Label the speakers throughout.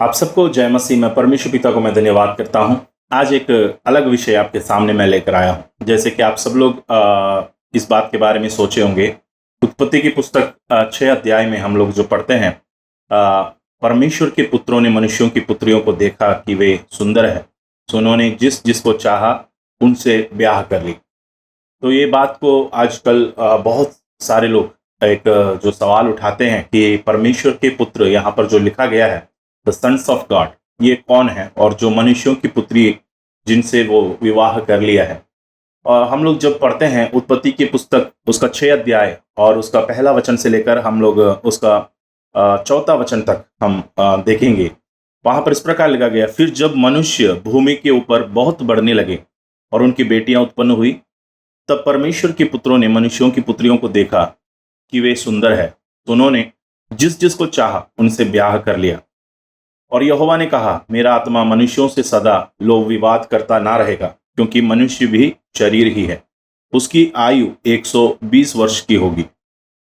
Speaker 1: आप सबको जय मसीह। मैं परमेश्वर पिता को मैं धन्यवाद करता हूं। आज एक अलग विषय आपके सामने मैं लेकर आया हूं। जैसे कि आप सब लोग इस बात के बारे में सोचे होंगे। उत्पत्ति की पुस्तक 6 अध्याय में हम लोग जो पढ़ते हैं, परमेश्वर के पुत्रों ने मनुष्यों की पुत्रियों को देखा कि वे सुंदर है, तो उन्होंने जिस जिसको चाहा उनसे ब्याह कर ली। तो ये बात को आजकल बहुत सारे लोग एक जो सवाल उठाते हैं कि परमेश्वर के पुत्र यहाँ पर जो लिखा गया है, द सन्स ऑफ गॉड, ये कौन है, और जो मनुष्यों की पुत्री जिनसे वो विवाह कर लिया है। और हम लोग जब पढ़ते हैं उत्पत्ति की पुस्तक उसका 6 अध्याय और उसका पहला वचन से लेकर हम लोग उसका चौथा वचन तक हम देखेंगे। वहां पर इस प्रकार लिखा गया, फिर जब मनुष्य भूमि के ऊपर बहुत बढ़ने लगे और उनकी बेटियां उत्पन्न हुई, तब परमेश्वर के पुत्रों ने मनुष्यों की पुत्रियों को देखा कि वे सुंदर है, तो उन्होंने जिस जिसको चाहा उनसे ब्याह कर लिया। और यहोवा ने कहा, मेरा आत्मा मनुष्यों से सदा लोभ विवाद करता ना रहेगा, क्योंकि मनुष्य भी शरीर ही है, उसकी आयु 120 वर्ष की होगी।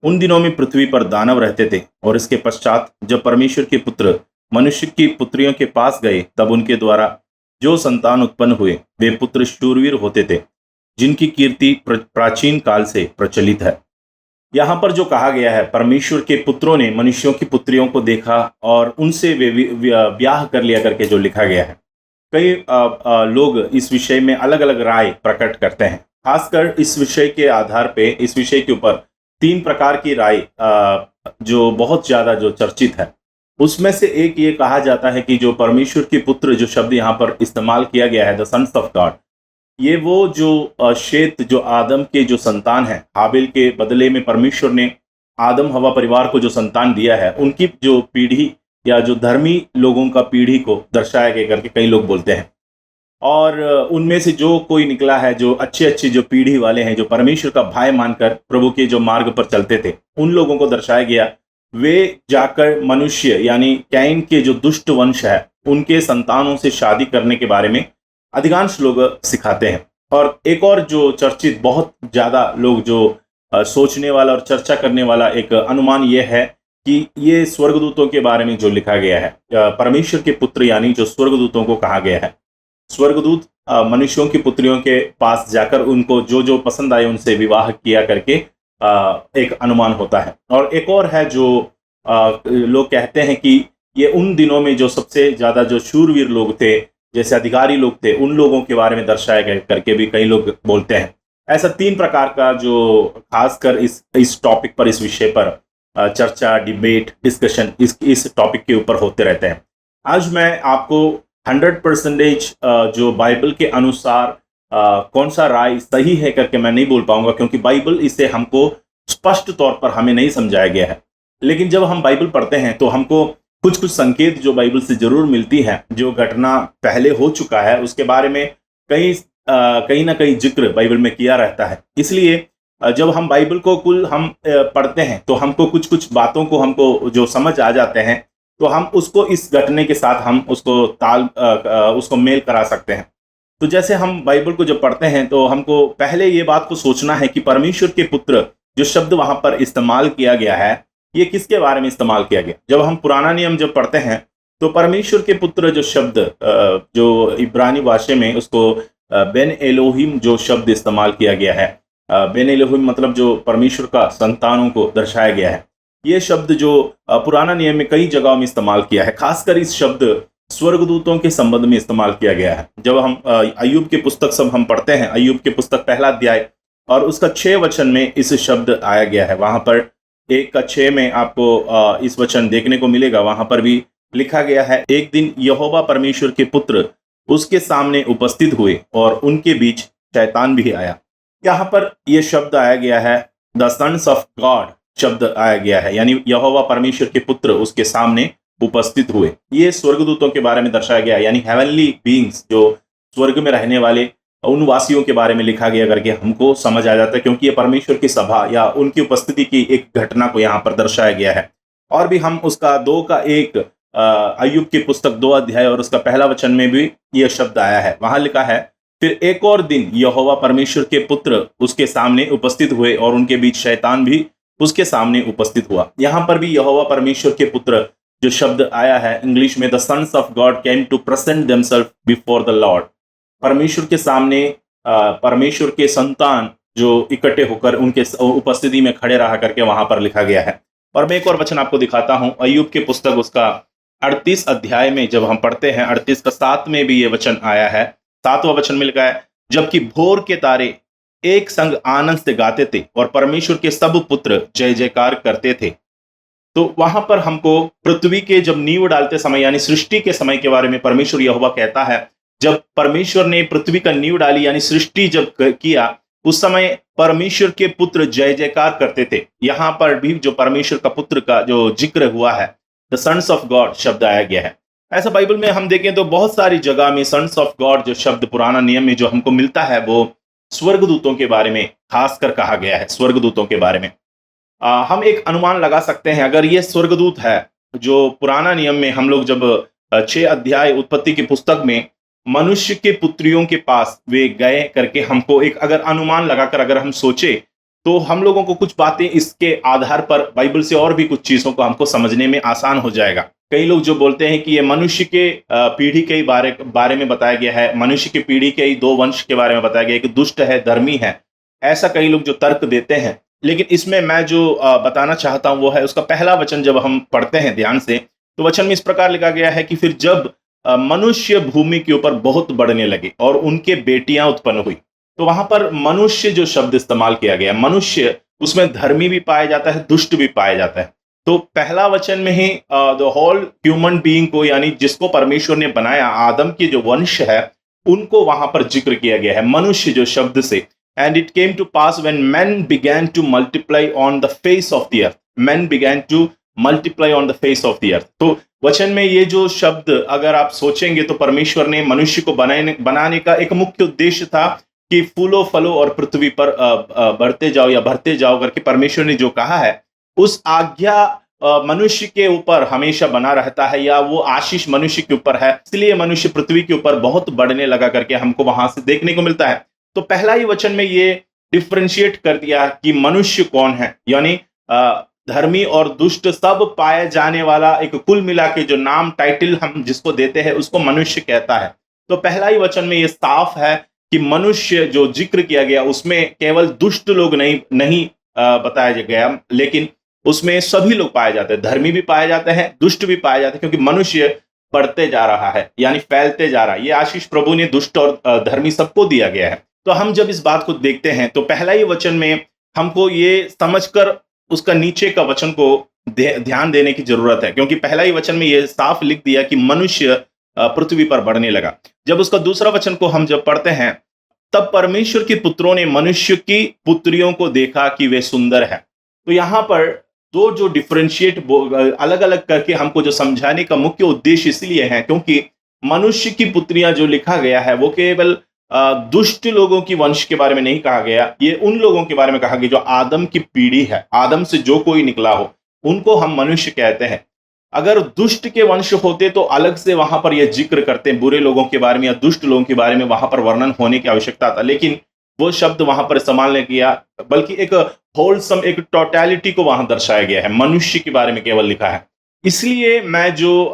Speaker 1: उन दिनों में पृथ्वी पर दानव रहते थे, और इसके पश्चात जब परमेश्वर के पुत्र मनुष्य की पुत्रियों के पास गए, तब उनके द्वारा जो संतान उत्पन्न हुए वे पुत्र शूरवीर होते थे, जिनकी कीर्ति प्राचीन काल से प्रचलित है। यहाँ पर जो कहा गया है, परमेश्वर के पुत्रों ने मनुष्यों की पुत्रियों को देखा और उनसे वे ब्याह कर लिया करके जो लिखा गया है। कई लोग इस विषय में अलग अलग राय प्रकट करते हैं। खासकर इस विषय के आधार पे, इस विषय के ऊपर 3 प्रकार की राय जो बहुत ज्यादा जो चर्चित है। उसमें से एक ये कहा जाता है कि जो परमेश्वर के पुत्र जो शब्द यहाँ पर इस्तेमाल किया गया है, द सन्स ऑफ गॉड, ये वो जो शेत, जो आदम के जो संतान है, हाबिल के बदले में परमेश्वर ने आदम हवा परिवार को जो संतान दिया है, उनकी जो पीढ़ी या जो धर्मी लोगों का पीढ़ी को दर्शाया गया करके कई लोग बोलते हैं। और उनमें से जो कोई निकला है, जो अच्छे अच्छे जो पीढ़ी वाले हैं, जो परमेश्वर का भाई मानकर प्रभु के जो मार्ग पर चलते थे, उन लोगों को दर्शाया गया। वे जाकर मनुष्य यानी कैन के जो दुष्ट वंश है, उनके संतानों से शादी करने के बारे में अधिकांश लोग सिखाते हैं। और एक और जो चर्चित, बहुत ज्यादा लोग जो सोचने वाला और चर्चा करने वाला एक अनुमान यह है कि ये स्वर्गदूतों के बारे में जो लिखा गया है, परमेश्वर के पुत्र यानी जो स्वर्गदूतों को कहा गया है। स्वर्गदूत मनुष्यों की पुत्रियों के पास जाकर उनको जो जो पसंद आए उनसे विवाह किया करके एक अनुमान होता है। और एक और है जो लोग कहते हैं कि ये उन दिनों में जो सबसे ज्यादा जो शूरवीर लोग थे, जैसे अधिकारी लोग थे, उन लोगों के बारे में दर्शाया गया करके भी कई लोग बोलते हैं। ऐसा 3 प्रकार का जो खासकर इस टॉपिक पर, इस विषय पर चर्चा, डिबेट, डिस्कशन इस टॉपिक के ऊपर होते रहते हैं। आज मैं आपको 100% जो बाइबल के अनुसार कौन सा राय सही है करके मैं नहीं बोल पाऊंगा, क्योंकि बाइबल इसे हमको स्पष्ट तौर पर हमें नहीं समझाया गया है। लेकिन जब हम बाइबल पढ़ते हैं तो हमको कुछ कुछ संकेत जो बाइबल से जरूर मिलती है। जो घटना पहले हो चुका है उसके बारे में कहीं ना कहीं जिक्र बाइबल में किया रहता है। इसलिए जब हम बाइबल को कुल हम पढ़ते हैं तो हमको कुछ कुछ बातों को हमको जो समझ आ जाते हैं, तो हम उसको इस घटने के साथ हम उसको उसको मेल करा सकते हैं। तो जैसे हम बाइबल को जब पढ़ते हैं तो हमको पहले ये बात को सोचना है कि परमेश्वर के पुत्र जो शब्द वहां पर इस्तेमाल किया गया है, ये किसके बारे में इस्तेमाल किया गया। जब हम पुराना नियम जब पढ़ते हैं तो परमेश्वर के पुत्र जो शब्द जो इब्रानी भाषा में उसको बेन एलोहिम जो शब्द इस्तेमाल किया गया है। बेन एलोहिम मतलब जो परमेश्वर का संतानों को दर्शाया गया है। ये शब्द जो पुराना नियम में कई जगहों में इस्तेमाल किया है। खासकर इस शब्द स्वर्गदूतों के संबंध में इस्तेमाल किया गया है। जब हम अय्यूब की पुस्तक सब हम पढ़ते हैं, अय्यूब की पुस्तक पहला अध्याय और उसका 6 वचन में इस शब्द आया गया है। वहां पर 1:6 में आपको इस वचन देखने को मिलेगा। वहां पर भी लिखा गया है, एक दिन यहोवा परमेश्वर के पुत्र उसके सामने उपस्थित हुए और उनके बीच शैतान भी आया। यहाँ पर यह शब्द आया गया है, द सन्स ऑफ गॉड शब्द आया गया है, यानी यहोवा परमेश्वर के पुत्र उसके सामने उपस्थित हुए। ये स्वर्गदूतों के बारे में दर्शाया गया, यानी हेवनली बीइंग्स, जो स्वर्ग में रहने वाले उन वासियों के बारे में लिखा गया करके हमको समझ आ जाता है, क्योंकि ये परमेश्वर की सभा या उनकी उपस्थिति की एक घटना को यहाँ पर दर्शाया गया है। और भी हम उसका 2:1 अय्यूब की पुस्तक 2 अध्याय और उसका पहला वचन में भी यह शब्द आया है। वहां लिखा है, फिर एक और दिन यहोवा परमेश्वर के पुत्र उसके सामने उपस्थित हुए और उनके बीच शैतान भी उसके सामने उपस्थित हुआ। यहाँ पर भी यहोवा परमेश्वर के पुत्र जो शब्द आया है इंग्लिश में, the sons of God came to present themselves before the Lord. परमेश्वर के सामने परमेश्वर के संतान जो इकट्ठे होकर उनके उपस्थिति में खड़े रहा करके वहां पर लिखा गया है। और मैं एक और वचन आपको दिखाता हूं, अय्यूब की पुस्तक उसका 38 अध्याय में जब हम पढ़ते हैं 38 का 7 में भी ये वचन आया है। 7वां वचन में लिखा है, जबकि भोर के तारे एक संग आनंद से गाते थे और परमेश्वर के सब पुत्र जय जयकार करते थे। तो वहां पर हमको पृथ्वी के जब नींव डालते समय यानी सृष्टि के समय के बारे में परमेश्वर यहोवा कहता है, जब परमेश्वर ने पृथ्वी का नींव डाली यानी सृष्टि जब किया, उस समय परमेश्वर के पुत्र जय जयकार करते थे। यहां पर भी जो परमेश्वर का पुत्र का जो जिक्र हुआ है, द सन्स ऑफ गॉड शब्द आया गया है। ऐसा बाइबल में हम देखें तो बहुत सारी जगह में सन्स ऑफ गॉड जो शब्द पुराना नियम में जो हमको मिलता है वो स्वर्गदूतों के बारे में खासकर कहा गया है। स्वर्गदूतों के बारे में हम एक अनुमान लगा सकते हैं, अगर ये स्वर्गदूत है जो पुराना नियम में हम लोग जब 6 अध्याय उत्पत्ति की पुस्तक में मनुष्य के पुत्रियों के पास वे गए करके हमको एक अगर अनुमान लगाकर अगर हम सोचे तो हम लोगों को कुछ बातें इसके आधार पर बाइबल से और भी कुछ चीजों को हमको समझने में आसान हो जाएगा। कई लोग जो बोलते हैं कि ये मनुष्य के पीढ़ी के बारे में बताया गया है, मनुष्य की पीढ़ी के ही 2 वंश के बारे में बताया गया है कि दुष्ट है धर्मी है, ऐसा कई लोग जो तर्क देते हैं। लेकिन इसमें मैं जो बताना चाहता हूं वो है उसका पहला वचन जब हम पढ़ते हैं ध्यान से, तो वचन में इस प्रकार लिखा गया है कि फिर जब मनुष्य भूमि के ऊपर बहुत बढ़ने लगे और उनके बेटियां उत्पन्न हुई। तो वहां पर मनुष्य जो शब्द इस्तेमाल किया गया, मनुष्य उसमें धर्मी भी पाया जाता है, दुष्ट भी पाया जाता है। तो पहला वचन में ही द होल ह्यूमन बीइंग को यानी जिसको परमेश्वर ने बनाया, आदम के जो वंश है उनको वहां पर जिक्र किया गया है मनुष्य जो शब्द से। And it came to pass when men began to multiply on the face of the earth, men began to multiply on the face of the earth। तो वचन में ये जो शब्द अगर आप सोचेंगे तो परमेश्वर ने मनुष्य को बनाने का एक मुख्य उद्देश्य था कि फूलो फलो और पृथ्वी पर बढ़ते जाओ या भरते जाओ करके परमेश्वर ने जो कहा है उस आज्ञा मनुष्य के ऊपर हमेशा बना रहता है, या वो आशीष मनुष्य के ऊपर है, इसलिए मनुष्य पृथ्वी के ऊपर बहुत बढ़ने लगा करके हमको वहां से देखने को मिलता है। तो पहला ही वचन में ये डिफरेंशिएट कर दिया कि मनुष्य कौन है, यानी धर्मी और दुष्ट सब पाए जाने वाला एक कुल मिला के जो नाम टाइटल हम जिसको देते हैं उसको मनुष्य कहता है। तो पहला ही वचन में ये साफ है कि मनुष्य जो जिक्र किया गया उसमें केवल दुष्ट लोग नहीं बताया गया, लेकिन उसमें सभी लोग पाए जाते हैं, धर्मी भी पाए जाते हैं, दुष्ट भी पाए जाते हैं, क्योंकि मनुष्य बढ़ते जा रहा है यानी फैलते जा रहा है। ये आशीष प्रभु ने दुष्ट और धर्मी सबको दिया गया है। तो हम जब इस बात को देखते हैं तो पहला ही वचन में हमको ये समझकर उसका नीचे का वचन को ध्यान देने की जरूरत है, क्योंकि पहला ही वचन में ये साफ लिख दिया कि मनुष्य पृथ्वी पर बढ़ने लगा। जब उसका दूसरा वचन को हम जब पढ़ते हैं, तब परमेश्वर के पुत्रों ने मनुष्य की पुत्रियों को देखा कि वे सुंदर है। तो यहाँ पर दो जो डिफरेंशिएट अलग अलग करके हमको जो समझाने का मुख्य उद्देश्य इसलिए है क्योंकि मनुष्य की पुत्रियां जो लिखा गया है वो केवल दुष्ट लोगों की वंश के बारे में नहीं कहा गया, ये उन लोगों के बारे में कहा गया जो आदम की पीढ़ी है, आदम से जो कोई निकला हो उनको हम मनुष्य कहते हैं। अगर दुष्ट के वंश होते तो अलग से वहां पर यह जिक्र करते हैं, बुरे लोगों के बारे में या दुष्ट लोगों के बारे में वहां पर वर्णन होने की आवश्यकता था, लेकिन वो शब्द वहां पर इस्तेमाल नहीं किया, बल्कि एक होलसम एक टोटलिटी को वहां दर्शाया गया है, मनुष्य के बारे में केवल लिखा है। इसलिए मैं जो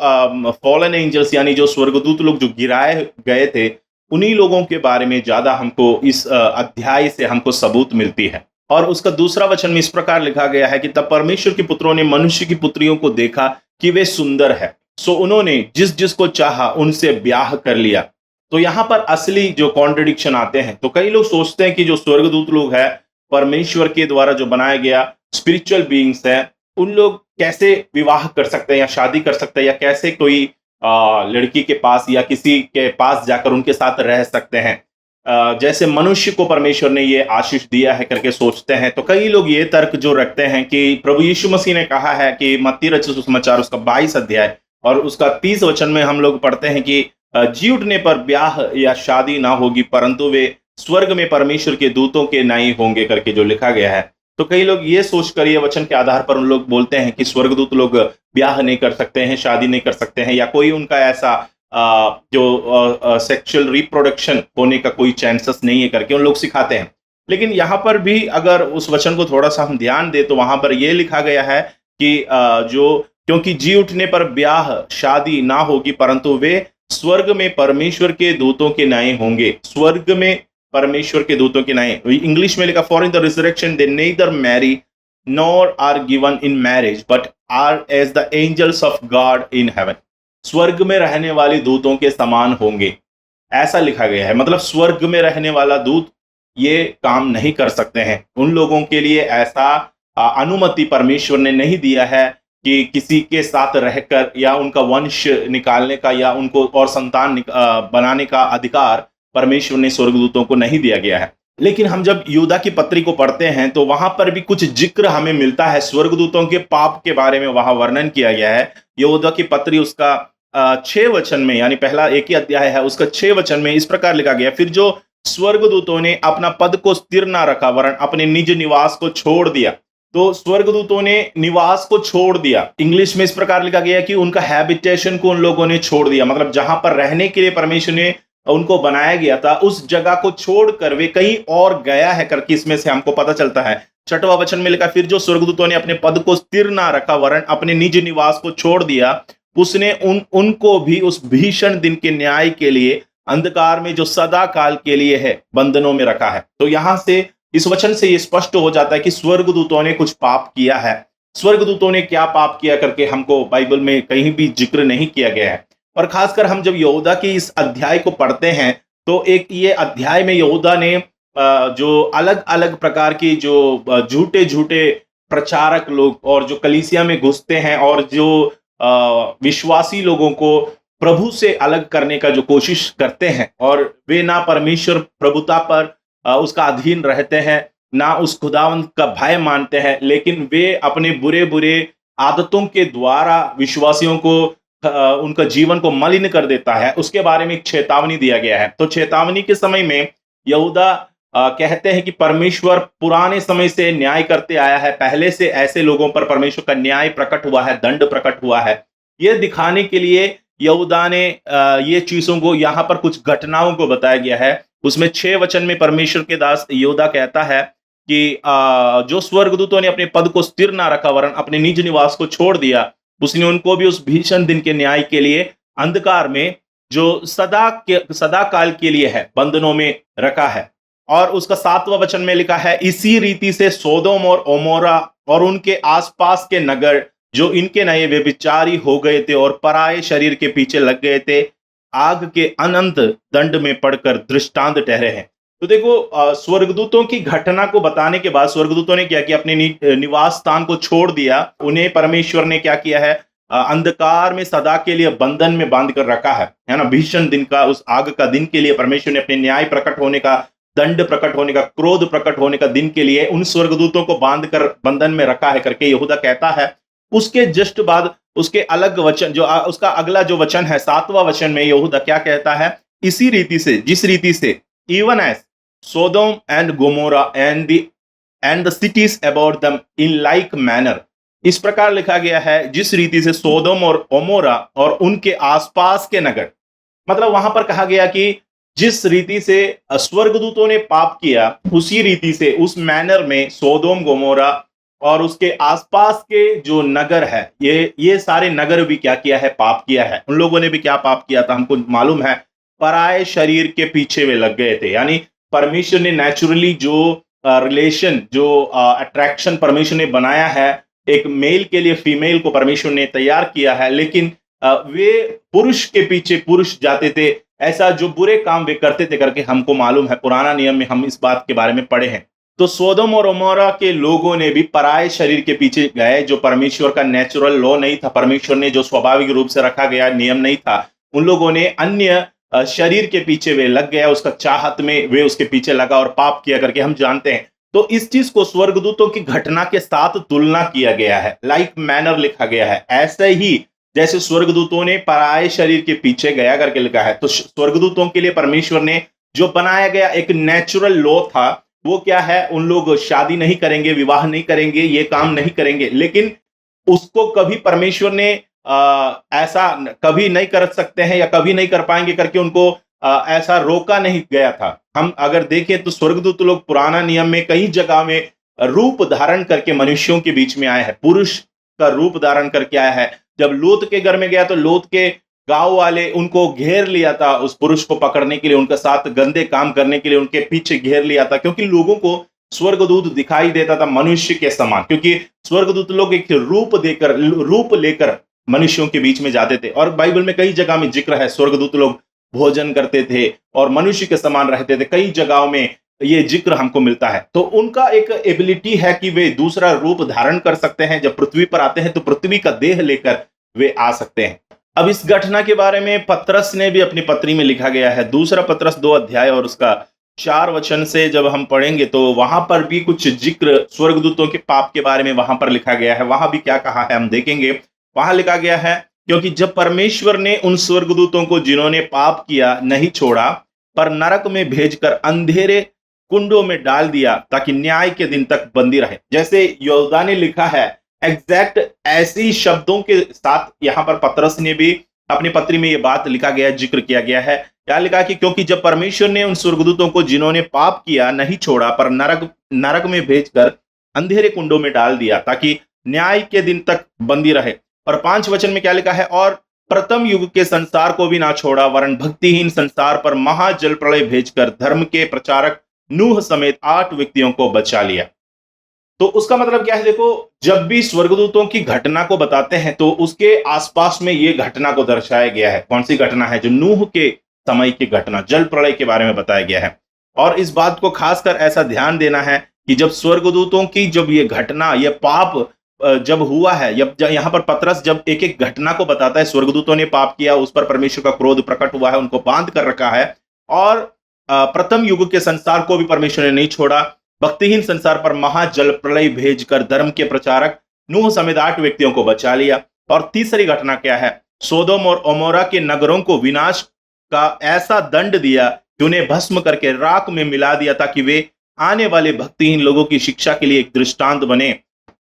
Speaker 1: फॉलन एंजल्स यानी जो स्वर्गदूत लोग जो गिराए गए थे उन्हीं लोगों के बारे में ज्यादा हमको इस अध्याय से हमको सबूत मिलती है। और उसका दूसरा वचन में इस प्रकार लिखा गया है कि तब परमेश्वर के पुत्रों ने मनुष्य की पुत्रियों को देखा कि वे सुंदर है, सो उन्होंने जिस जिसको चाहा उनसे ब्याह कर लिया। तो यहाँ पर असली जो कॉन्ट्रडिक्शन आते हैं, तो कई लोग सोचते हैं कि जो स्वर्गदूत लोग हैं परमेश्वर के द्वारा जो बनाया गया स्पिरिचुअल बीइंग्स है, उन लोग कैसे विवाह कर सकते हैं या शादी कर सकते हैं या कैसे कोई लड़की के पास या किसी के पास जाकर उनके साथ रह सकते हैं, जैसे मनुष्य को परमेश्वर ने ये आशीष दिया है करके सोचते हैं। तो कई लोग ये तर्क जो रखते हैं कि प्रभु यीशु मसीह ने कहा है कि मत्ती रचित सुसमाचार उसका 22 अध्याय और उसका 30 वचन में हम लोग पढ़ते हैं कि जी उठने पर ब्याह या शादी ना होगी, परंतु वे स्वर्ग में परमेश्वर के दूतों के नाई होंगे करके जो लिखा गया है। तो कई लोग ये सोचकर ये वचन के आधार पर उन लोग बोलते हैं कि स्वर्गदूत लोग ब्याह नहीं कर सकते हैं, शादी नहीं कर सकते हैं, या कोई उनका ऐसा जो सेक्सुअल रिप्रोडक्शन होने का कोई चांसेस नहीं है करके उन लोग सिखाते हैं। लेकिन यहाँ पर भी अगर उस वचन को थोड़ा सा हम ध्यान दें तो वहां पर यह लिखा गया है कि जो क्योंकि जी उठने पर ब्याह शादी ना होगी, परंतु वे स्वर्ग में परमेश्वर के दूतों के नए होंगे। स्वर्ग में परमेश्वर के दूतों के नए, इंग्लिश में लिखा, for in the resurrection they neither marry nor are given in marriage but are as the angels of God in heaven. स्वर्ग में रहने वाले दूतों के समान होंगे, ऐसा लिखा गया है। मतलब स्वर्ग में रहने वाला दूत ये काम नहीं कर सकते हैं। उन लोगों के लिए ऐसा अनुमति परमेश्वर ने नहीं दिया है कि किसी के साथ रहकर या उनका वंश निकालने का या उनको और संतान बनाने का अधिकार परमेश्वर ने स्वर्गदूतों को नहीं दिया गया है। लेकिन हम जब यूदा की पत्री को पढ़ते हैं तो वहां पर भी कुछ जिक्र हमें मिलता है स्वर्गदूतों के पाप के बारे में, वहां वर्णन किया गया है। यूदा की पत्री उसका 6 वचन में, यानी पहला एक ही अध्याय है, उसका 6 वचन में इस प्रकार लिखा गया, फिर जो स्वर्गदूतों ने अपना पद को स्थिर ना रखा वरन अपने निज निवास को छोड़ दिया। तो स्वर्गदूतों ने निवास को छोड़ दिया। इंग्लिश में इस प्रकार लिखा गया कि उनका हैबिटेशन को उन लोगों ने छोड़ दिया। मतलब जहां पर रहने के लिए परमेश्वर ने उनको बनाया गया था, उस जगह को छोड़कर वे कहीं और गया है करके इसमें से हमको पता चलता है। 6वां वचन में लिखा, फिर जो स्वर्गदूतों ने अपने पद को स्थिर ना रखा वरन अपने निज निवास को छोड़ दिया, उसने उनको भी उस भीषण दिन के न्याय के लिए अंधकार में जो सदा काल के लिए है बंधनों में रखा है। तो यहां से इस वचन से ये स्पष्ट हो जाता है कि स्वर्गदूतों ने कुछ पाप किया है। स्वर्गदूतों ने क्या पाप किया करके हमको बाइबल में कहीं भी जिक्र नहीं किया गया है। और खासकर हम जब यहूदा की इस अध्याय को पढ़ते हैं तो एक ये अध्याय में यहूदा ने जो अलग अलग प्रकार की जो झूठे झूठे प्रचारक लोग और जो कलीसिया में घुसते हैं और जो विश्वासी लोगों को प्रभु से अलग करने का जो कोशिश करते हैं, और वे ना परमेश्वर प्रभुता पर उसका अधीन रहते हैं, ना उस खुदावंत का भय मानते हैं, लेकिन वे अपने बुरे बुरे आदतों के द्वारा विश्वासियों को उनका जीवन को मलिन कर देता है। उसके बारे में एक चेतावनी दिया गया है। तो चेतावनी के समय में यहूदा कहते हैं कि परमेश्वर पुराने समय से न्याय करते आया है, पहले से ऐसे लोगों पर परमेश्वर का न्याय प्रकट हुआ है, दंड प्रकट हुआ है। ये दिखाने के लिए यहूदा ने ये चीजों को, यहाँ पर कुछ घटनाओं को बताया गया है। उसमें 6 वचन में परमेश्वर के दास यहूदा कहता है कि जो स्वर्गदूतों ने अपने पद को स्थिर ना रखा वरन अपने निज निवास को छोड़ दिया, उसने उनको भी उस भीषण दिन के न्याय के लिए अंधकार में जो सदा काल के लिए है बंधनों में रखा है। और उसका 7वां वचन में लिखा है, इसी रीति से सोदोम और ओमोरा और उनके आसपास के नगर जो इनके नए व्यभिचारी हो गए थे और पराये शरीर के पीछे लग गए थे, आग के अनंत दंड में पड़कर दृष्टांत ठहरे हैं। तो देखो, स्वर्गदूतों की घटना को बताने के बाद स्वर्गदूतों ने क्या किया, अपने निवास स्थान को छोड़ दिया। उन्हें परमेश्वर ने क्या किया है, अंधकार में सदा के लिए बंधन में बांध कर रखा है ना। भीषण दिन का, उस आग का दिन के लिए परमेश्वर ने अपने न्याय प्रकट होने का, दंड प्रकट होने का, क्रोध प्रकट होने का दिन के लिए उन स्वर्गदूतों को बांध कर बंधन में रखा है करके यहूदा कहता है। उसके जस्ट बाद उसके अलग वचन, जो उसका अगला जो वचन है 7वां वचन में यहूदा क्या कहता है, इसी रीति से, जिस रीति से, even as Sodom and Gomorrah and the cities about them in like manner. इस प्रकार लिखा गया है, जिस रीति से सोदोम और ओमोरा और उनके आसपास के नगर। मतलब वहां पर कहा गया कि जिस रीति से स्वर्गदूतों ने पाप किया, उसी रीति से, उस मैनर में सोदोम गोमोरा और उसके आसपास के जो नगर है, ये सारे नगर भी क्या किया है, पाप किया है। उन लोगों ने भी क्या पाप किया था, हमको मालूम है, पराये शरीर के पीछे वे लग गए थे। यानी परमेश्वर ने नेचुरली जो रिलेशन, जो अट्रैक्शन परमेश्वर ने बनाया है, एक मेल के लिए फीमेल को परमेश्वर ने तैयार किया है, लेकिन वे पुरुष के पीछे पुरुष जाते थे। ऐसा जो बुरे काम वे करते थे करके हमको मालूम है, पुराना नियम में हम इस बात के बारे में पढ़े हैं। तो सोदोम और ओमोरा के लोगों ने भी पराये शरीर के पीछे गए, जो परमेश्वर का नेचुरल लॉ नहीं था, परमेश्वर ने जो स्वाभाविक रूप से रखा गया नियम नहीं था। उन लोगों ने अन्य शरीर के पीछे वे लग गया, उसका चाहत में वे उसके पीछे लगा और पाप किया करके हम जानते हैं। तो इस चीज को स्वर्गदूतों की घटना के साथ तुलना किया गया है, लाइक मैनर लिखा गया है। ऐसे ही जैसे स्वर्गदूतों ने पराये शरीर के पीछे गया करके लिखा है, तो स्वर्गदूतों के लिए परमेश्वर ने जो बनाया गया एक नेचुरल लॉ था, वो क्या है, उन लोग शादी नहीं करेंगे, विवाह नहीं करेंगे, ये काम नहीं करेंगे। लेकिन उसको कभी परमेश्वर ने ऐसा कभी नहीं कर सकते हैं या कभी नहीं कर पाएंगे करके उनको ऐसा रोका नहीं गया था। हम अगर देखें तो स्वर्गदूत लोग पुराना नियम में कई जगह में रूप धारण करके मनुष्यों के बीच में आए हैं, पुरुष का रूप धारण करके आया है। जब लूत के घर में गया तो लूत के गांव वाले उनको घेर लिया था, उस पुरुष को पकड़ने के लिए, उनके साथ गंदे काम करने के लिए उनके पीछे घेर लिया था, क्योंकि लोगों को स्वर्गदूत दिखाई देता था मनुष्य के समान, क्योंकि स्वर्गदूत लोग एक रूप लेकर मनुष्यों के बीच में जाते थे। और बाइबल में कई जगह में जिक्र है स्वर्गदूत लोग भोजन करते थे और मनुष्य के समान रहते थे, कई जगहों में ये जिक्र हमको मिलता है। तो उनका एक एबिलिटी है कि वे दूसरा रूप धारण कर सकते हैं, जब पृथ्वी पर आते हैं तो पृथ्वी का देह लेकर वे आ सकते हैं। अब इस घटना के बारे में पतरस ने भी अपनी पत्री में लिखा गया है। दूसरा पतरस 2 अध्याय और उसका 4 वचन से जब हम पढ़ेंगे तो वहां पर भी कुछ जिक्र स्वर्गदूतों के पाप के बारे में वहां पर लिखा गया है। वहां भी क्या कहा है हम देखेंगे। वहां लिखा गया है, क्योंकि जब परमेश्वर ने उन स्वर्गदूतों को जिन्होंने पाप किया नहीं छोड़ा, पर नरक में भेजकर अंधेरे कुंडों में डाल दिया ताकि न्याय के दिन तक बंदी रहे। जैसे यहूदा ने लिखा है, एग्जैक्ट ऐसी शब्दों के साथ यहां पर पतरस ने भी अपनी पत्री में ये बात लिखा गया, जिक्र किया गया है। क्या लिखा कि क्योंकि जब परमेश्वर ने उन स्वर्गदूतों को जिन्होंने पाप किया नहीं छोड़ा, पर नरक में भेजकर अंधेरे कुंडों में डाल दिया ताकि न्याय के दिन तक बंदी रहे। और 5 वचन में क्या लिखा है, और प्रथम युग के संसार को भी ना छोड़ा, वरन भक्तिहीन संसार पर महाजल प्रलय भेजकर धर्म के प्रचारक नूह समेत 8 व्यक्तियों को बचा लिया। तो उसका मतलब क्या है, देखो, जब भी स्वर्गदूतों की घटना को बताते हैं तो उसके आसपास में ये घटना को दर्शाया गया है। कौन सी घटना है? जो नूह के समय की घटना, जल प्रलय के बारे में बताया गया है। और इस बात को खासकर ऐसा ध्यान देना है कि जब स्वर्गदूतों की जब ये घटना, ये पाप जब हुआ है, यहाँ पर पतरस जब एक एक घटना को बताता है, स्वर्गदूतों ने पाप किया, उस पर परमेश्वर का क्रोध प्रकट हुआ है, उनको बांध कर रखा है, और प्रथम युग के संसार को भी परमेश्वर ने नहीं छोड़ा, भक्तिहीन संसार पर महाजल प्रलय भेजकर धर्म के प्रचारक नूह समेत 8 व्यक्तियों को बचा लिया। और तीसरी घटना क्या है? सोदोम और अमोरा के नगरों को विनाश का ऐसा दंड दिया कि उन्हें भस्म करके राख में मिला दिया, ताकि वे आने वाले भक्तिहीन लोगों की शिक्षा के लिए एक दृष्टांत बने।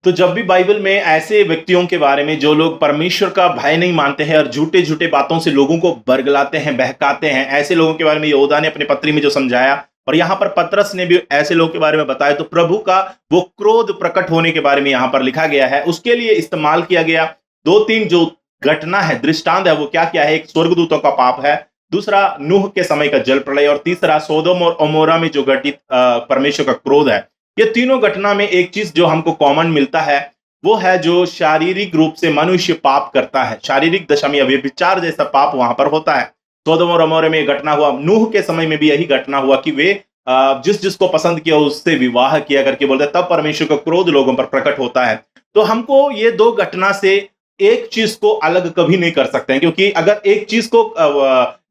Speaker 1: तो जब भी बाइबल में ऐसे व्यक्तियों के बारे में जो लोग परमेश्वर का भय नहीं मानते हैं और झूठे झूठे बातों से लोगों को बरगलाते हैं, बहकाते हैं, ऐसे लोगों के बारे में यहूदा ने अपनी पत्री में जो समझाया, और यहां पर पतरस ने भी ऐसे लोगों के बारे में बताया, तो प्रभु का वो क्रोध प्रकट होने के बारे में यहां पर लिखा गया है। उसके लिए इस्तेमाल किया गया 2-3 जो घटना है, दृष्टांत है, वो क्या क्या है? एक स्वर्गदूतों का पाप है, दूसरा नूह के समय का जल प्रलय, और तीसरा सोदोम और अमोरा में जो घटित परमेश्वर का क्रोध है। ये तीनों घटना में एक चीज जो हमको कॉमन मिलता है, वो है जो शारीरिक रूप से मनुष्य पाप करता है, शारीरिक दशा में व्यभिचार जैसा पाप वहां पर होता है। सोदोम और अमोरा में घटना हुआ, नूह के समय में भी यही घटना हुआ कि वे जिस जिसको पसंद किया उससे विवाह किया करके बोलते, तब परमेश्वर का क्रोध लोगों पर प्रकट होता है। तो हमको ये 2 घटना से एक चीज को अलग कभी नहीं कर सकते हैं, क्योंकि अगर एक चीज को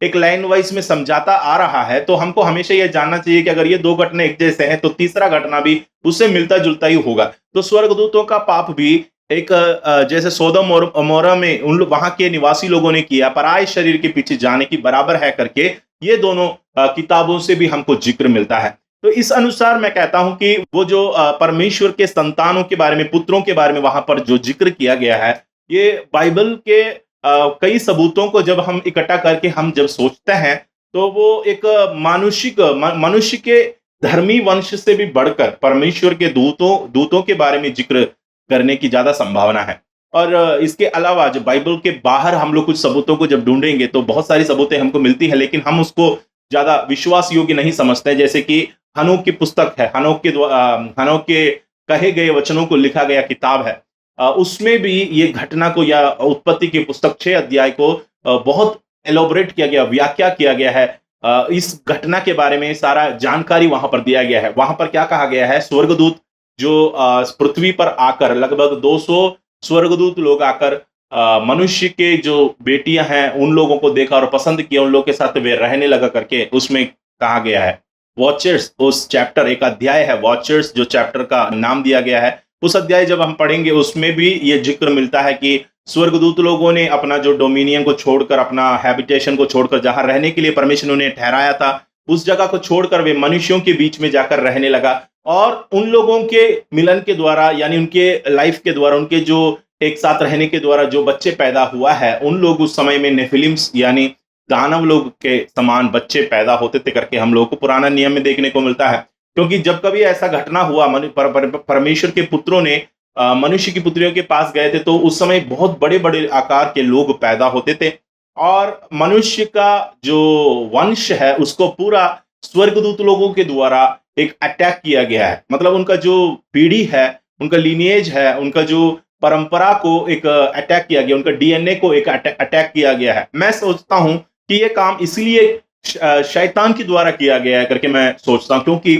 Speaker 1: एक लाइन वाइज में समझाता आ रहा है तो हमको हमेशा यह जानना चाहिए कि अगर ये 2 घटना एक जैसे हैं तो तीसरा घटना भी उससे मिलता जुलता ही होगा। तो स्वर्गदूतों का पाप भी एक जैसे सोदोम और अमोरा में उन वहां के निवासी लोगों ने किया, पराये शरीर के पीछे जाने की बराबर है करके, ये दोनों किताबों से भी हमको जिक्र मिलता है। तो इस अनुसार मैं कहता हूं कि वो जो परमेश्वर के संतानों के बारे में, पुत्रों के बारे में वहां पर जो जिक्र किया गया है, ये बाइबल के कई सबूतों को जब हम इकट्ठा करके हम जब सोचते हैं तो वो एक मनुष्य के धर्मी वंश से भी बढ़कर परमेश्वर के दूतों के बारे में जिक्र करने की ज्यादा संभावना है। और इसके अलावा जब बाइबल के बाहर हम लोग कुछ सबूतों को जब ढूंढेंगे तो बहुत सारी सबूतें हमको मिलती है, लेकिन हम उसको ज्यादा विश्वास योग्य नहीं समझते। जैसे कि हनोक की पुस्तक है, हनोक के कहे गए वचनों को लिखा गया किताब है, उसमें भी ये घटना को, या उत्पत्ति की पुस्तक 6 अध्याय को बहुत एलोबरेट किया गया, व्याख्या किया गया है। इस घटना के बारे में सारा जानकारी वहां पर दिया गया है। वहां पर क्या कहा गया है? स्वर्गदूत जो पृथ्वी पर आकर, लगभग 200 स्वर्गदूत लोग आकर मनुष्य के जो बेटियां हैं उन लोगों को देखा और पसंद किया, उन लोगों के साथ वे रहने लगा करके उसमें कहा गया है। वॉचर्स, उस चैप्टर, एक अध्याय है वॉचर्स, जो चैप्टर का नाम दिया गया है, उस अध्याय जब हम पढ़ेंगे उसमें भी ये जिक्र मिलता है कि स्वर्गदूत लोगों ने अपना जो डोमिनियन को छोड़कर, अपना हैबिटेशन को छोड़कर, जहां रहने के लिए परमेश्वर ने ठहराया था, उस जगह को छोड़कर वे मनुष्यों के बीच में जाकर रहने लगा। और उन लोगों के मिलन के द्वारा, यानी उनके लाइफ के द्वारा, उनके जो एक साथ रहने के द्वारा जो बच्चे पैदा हुआ है, उन लोग उस समय में नेफिलिम्स यानी दानव लोग के समान बच्चे पैदा होते थे करके हम लोगों को पुराना नियम में देखने को मिलता है। क्योंकि जब कभी ऐसा घटना हुआ, परमेश्वर के पुत्रों ने मनुष्य की पुत्रियों के पास गए थे तो उस समय बहुत बड़े बड़े आकार के लोग पैदा होते थे और मनुष्य का जो वंश है उसको पूरा स्वर्गदूत लोगों के द्वारा एक अटैक किया गया है। मतलब उनका जो पीढ़ी है, उनका लीनिएज है, उनका जो परंपरा को एक अटैक किया गया, उनका डीएनए को एक अटैक किया गया है। मैं सोचता हूं कि ये काम इसलिए शैतान के द्वारा किया गया है करके मैं सोचता हूं, क्योंकि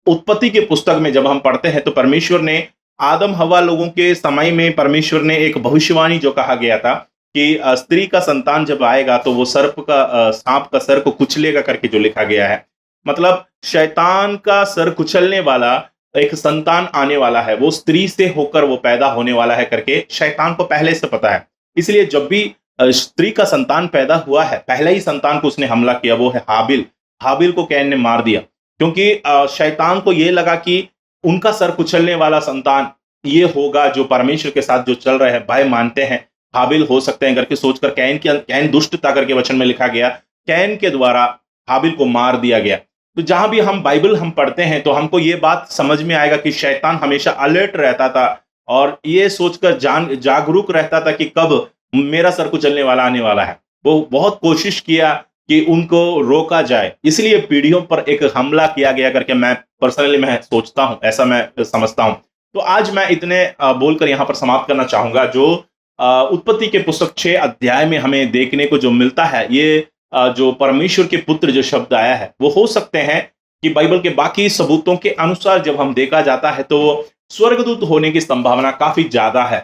Speaker 1: उत्पत्ति के पुस्तक में जब हम पढ़ते हैं तो परमेश्वर ने आदम हवा लोगों के समय में परमेश्वर ने एक भविष्यवाणी जो कहा गया था कि स्त्री का संतान जब आएगा तो वो सांप का सर को कुचलेगा करके जो लिखा गया है। मतलब शैतान का सर कुचलने वाला एक संतान आने वाला है, वो स्त्री से होकर वो पैदा होने वाला है करके शैतान को पहले से पता है। इसलिए जब भी स्त्री का संतान पैदा हुआ है, पहले ही संतान को उसने हमला किया, वो है हाबिल। हाबिल को कैन ने मार दिया क्योंकि शैतान को ये लगा कि उनका सर कुचलने वाला संतान ये होगा जो परमेश्वर के साथ जो चल रहे हैं, भाई मानते हैं हाबिल हो सकते हैं करके सोचकर कैन दुष्ट था करके वचन में लिखा गया, कैन के द्वारा हाबिल को मार दिया गया। तो जहां भी हम बाइबल हम पढ़ते हैं तो हमको ये बात समझ में आएगा कि शैतान हमेशा अलर्ट रहता था और ये सोचकर जागरूक रहता था कि कब मेरा सर कुचलने वाला आने वाला है। वो बहुत कोशिश किया कि उनको रोका जाए, इसलिए पीढ़ियों पर एक हमला किया गया करके मैं पर्सनली मैं सोचता हूं, ऐसा मैं समझता हूं। तो आज मैं इतने बोलकर यहां पर समाप्त करना चाहूंगा। जो उत्पत्ति के पुस्तक 6 अध्याय में हमें देखने को जो मिलता है, ये जो परमेश्वर के पुत्र जो शब्द आया है वो हो सकते हैं कि बाइबल के बाकी सबूतों के अनुसार जब हम देखा जाता है तो वो स्वर्गदूत होने की संभावना काफी ज्यादा है।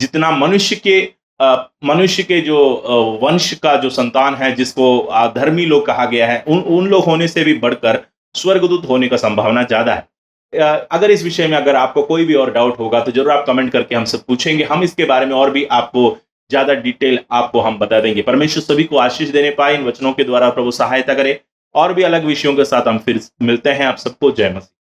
Speaker 1: जितना मनुष्य के जो वंश का जो संतान है, जिसको धर्मी लोग कहा गया है, उन लोग होने से भी बढ़कर स्वर्गदूत होने का संभावना ज्यादा है। अगर इस विषय में अगर आपको कोई भी और डाउट होगा तो जरूर आप कमेंट करके हमसे पूछेंगे, हम इसके बारे में और भी आपको ज्यादा डिटेल आपको हम बता देंगे। परमेश्वर सभी को आशीष देने पाए, इन वचनों के द्वारा प्रभु सहायता करे। और भी अलग विषयों के साथ हम फिर मिलते हैं। आप सबको जय मसीह।